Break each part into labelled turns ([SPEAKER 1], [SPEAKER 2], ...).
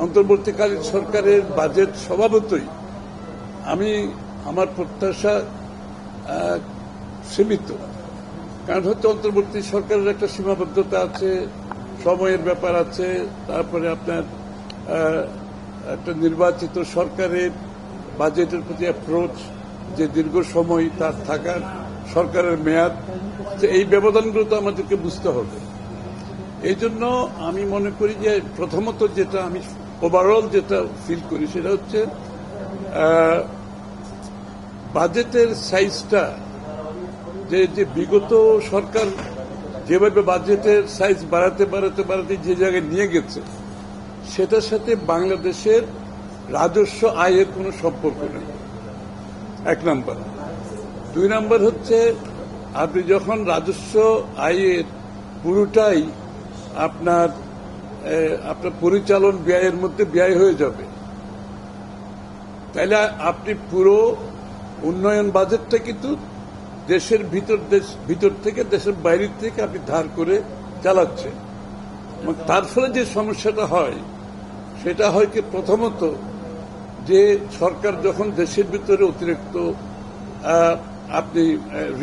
[SPEAKER 1] অন্তর্বর্তীকালীন সরকারের বাজেট স্বভাবতই আমার প্রত্যাশা সীমিত। কারণ হচ্ছে অন্তর্বর্তী সরকারের একটা সীমাবদ্ধতা আছে, সময়ের ব্যাপার আছে, তারপরে আপনার একটা নির্বাচিত সরকারের বাজেটের প্রতি অ্যাপ্রোচ, যে দীর্ঘ সময় তার থাকার সরকারের মেয়াদ, এই ব্যবধানগুলো তো আমাদেরকে বুঝতে হবে। এই জন্য আমি মনে করি যে প্রথমত যেটা আমি ওভারঅল যেটা ফিল করি সেটা হচ্ছে বাজেটের সাইজটা যে বিগত সরকার যেভাবে বাজেটের সাইজ বাড়াতে যে জায়গায় নিয়ে গেছে সেটার সাথে বাংলাদেশের রাজস্ব আয়ের কোনো সম্পর্ক নেই, এক নাম্বার। দুই নাম্বার হচ্ছে আপনি যখন রাজস্ব আয়ের পুরোটাই আপনার পরিচালন ব্যয়ের মধ্যে ব্যয় হয়ে যাবে, তাহলে আপনি পুরো উন্নয়ন বাজেটটা কিন্তু দেশের ভিতর থেকে দেশের বাইরের থেকে আপনি ধার করে চালাচ্ছেন। তার ফলে যে সমস্যাটা হয় সেটা হয় কি, প্রথমত যে সরকার যখন দেশের ভিতরে অতিরিক্ত আপনি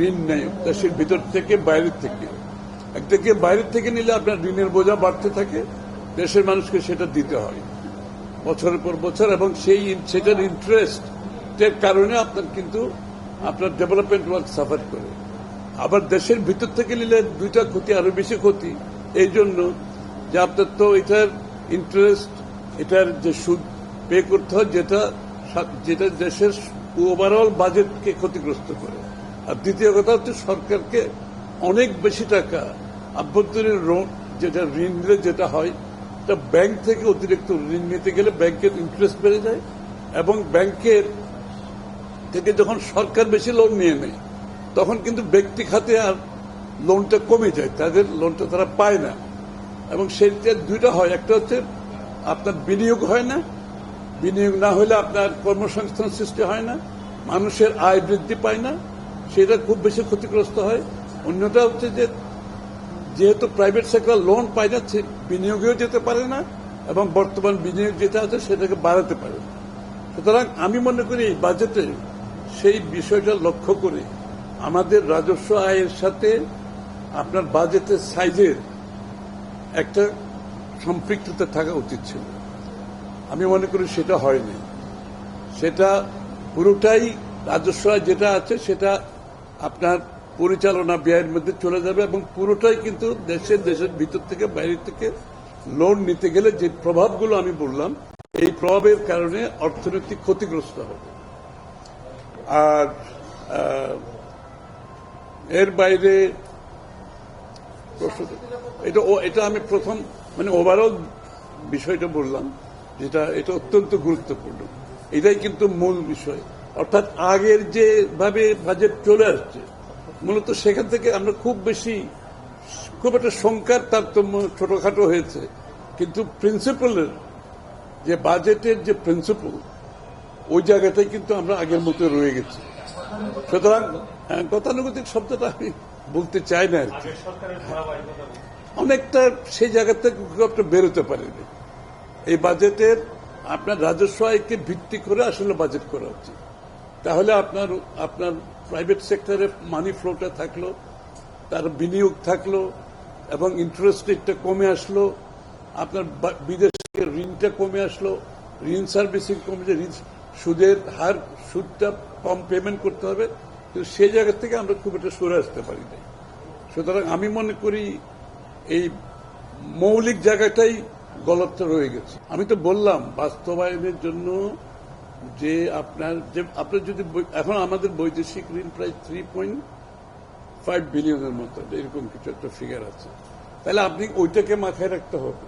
[SPEAKER 1] ঋণ নেয় দেশের ভিতর থেকে বাইরের থেকে, একদিকে বাইরের থেকে নিলে আপনার ঋণের বোঝা বাড়তে থাকে, দেশের মানুষকে সেটা দিতে হয় বছরের পর বছর, এবং সেটার ইন্টারেস্টের কারণে আপনার ডেভেলপমেন্ট ওয়ার্ক সাফার করে। আবার দেশের ভিতর থেকে নিলে দুইটা ক্ষতি, আরো বেশি ক্ষতি, এই জন্য যে আপনার তো এটার ইন্টারেস্ট, এটার যে সুদ পে করতে হয়, যেটা দেশের ওভারঅল বাজেটকে ক্ষতিগ্রস্ত করে। আর দ্বিতীয় কথা হচ্ছে সরকারকে অনেক বেশি টাকা আভ্যন্তরীণ যেটা ঋণ নিলে যেটা হয়, তা ব্যাংক থেকে অতিরিক্ত ঋণ নিতে গেলে ব্যাংকের ইন্টারেস্ট বেড়ে যায়, এবং ব্যাংকের থেকে যখন সরকার বেশি লোন নিয়ে নেয় তখন কিন্তু ব্যক্তি খাতে আর লোনটা কমে যায়, তাদের লোনটা তারা পায় না। এবং সেইটা দুইটা হয়, একটা হচ্ছে আপনার বিনিয়োগ হয় না, বিনিয়োগ না হলে আপনার কর্মসংস্থান সৃষ্টি হয় না, মানুষের আয় বৃদ্ধি পায় না, সেটা খুব বেশি ক্ষতিগ্রস্ত হয়। অন্যটা হচ্ছে যে যেহেতু প্রাইভেট সেক্টর লোন পায় যাচ্ছে, বিনিয়োগেও যেতে পারে না, এবং বর্তমান বিনিয়োগ যেটা আছে সেটাকে বাড়াতে পারে না। সুতরাং আমি মনে করি এই বাজেটে সেই বিষয়টা লক্ষ্য করে আমাদের রাজস্ব আয়ের সাথে আপনার বাজেটের সাইজের একটা সম্পৃক্ততা থাকা উচিত ছিল। আমি মনে করি সেটা হয়নি। সেটা পুরোটাই রাজস্ব আয় যেটা আছে সেটা আপনার পরিচালনা ব্যয়ের মধ্যে চলে যাবে, এবং পুরোটাই কিন্তু দেশের ভিতর থেকে বাইরে থেকে লোন নিতে গেলে যে প্রভাবগুলো আমি বললাম, এই প্রভাবের কারণে অর্থনৈতিক ক্ষতিগ্রস্ত হবে। আর এর বাইরে এটা আমি প্রথম ওভারঅল বিষয়টা বললাম, এটা অত্যন্ত গুরুত্বপূর্ণ। এটাই কিন্তু মূল বিষয়। অর্থাৎ আগের যেভাবে বাজেট চলে আসছে, মূলত সেখান থেকে আমরা খুব একটা সংখ্যার তারতম্য, ছোটখাটো হয়েছে, কিন্তু প্রিন্সিপালের যে বাজেটের যে প্রিন্সিপাল, ওই জায়গাটাই কিন্তু আমরা আগের মতো রয়ে গেছি। সুতরাং গতানুগতিক শব্দটা আমি বলতে চাই না আর কি, অনেকটা সেই জায়গা থেকে খুব একটা বেরোতে পারেনি। এই বাজেটের আপনার রাজস্ব আয়কে ভিত্তি করে আসলে বাজেট করা উচিত। তাহলে আপনার প্রাইভেট সেক্টরে মানি ফ্লোটা থাকলো, তার বিনিয়োগ থাকলো, এবং ইন্টারেস্ট রেটটা কমে আসলো, আপনার বিদেশ থেকে ঋণটা কমে আসলো, ঋণ সার্ভিসিং কমে, সুদটা কম পেমেন্ট করতে হবে, কিন্তু সেই জায়গা থেকে আমরা খুব একটা সরে আসতে পারি না। সুতরাং আমি মনে করি এই মৌলিক জায়গাটাই গলতটা রয়ে গেছে। আমি তো বললাম বাস্তবায়নের জন্য যে আপনার যদি এখন আমাদের বৈদেশিক ঋণ প্রায় 3.5 বিলিয়নের মতো, এরকম কিছু একটা ফিগার আছে, তাহলে আপনি ওইটাকে মাথায় রাখতে হবে,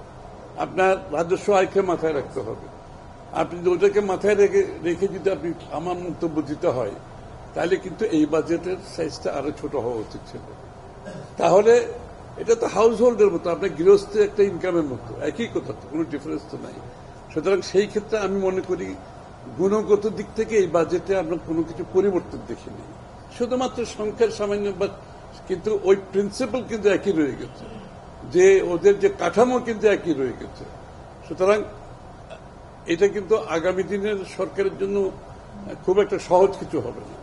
[SPEAKER 1] আপনার রাজস্ব আয়কে মাথায় রাখতে হবে। আপনি ওইটাকে মাথায় রেখে যদি আপনি আমার মন্তব্য দিতে হয়, তাহলে কিন্তু এই বাজেটের সাইজটা আরো ছোট হওয়া উচিত ছিল। তাহলে এটা তো হাউস হোল্ডের মতো, আপনার গৃহস্থের একটা ইনকামের মতো, একই কথা, তো কোনো ডিফারেন্স তো নাই। সুতরাং সেই ক্ষেত্রে আমি মনে করি গুণগত দিক থেকে এই বাজেটে আমরা কোনো কিছু পরিবর্তন দেখিনি, শুধুমাত্র সংখ্যার সামান্য, কিন্তু ওই প্রিন্সিপাল কিন্তু একই রয়ে গেছে, যে ওদের যে কাঠামো কিন্তু একই রয়ে গেছে। সুতরাং এটা কিন্তু আগামী দিনের সরকারের জন্য খুব একটা সহজ কিছু হবে না।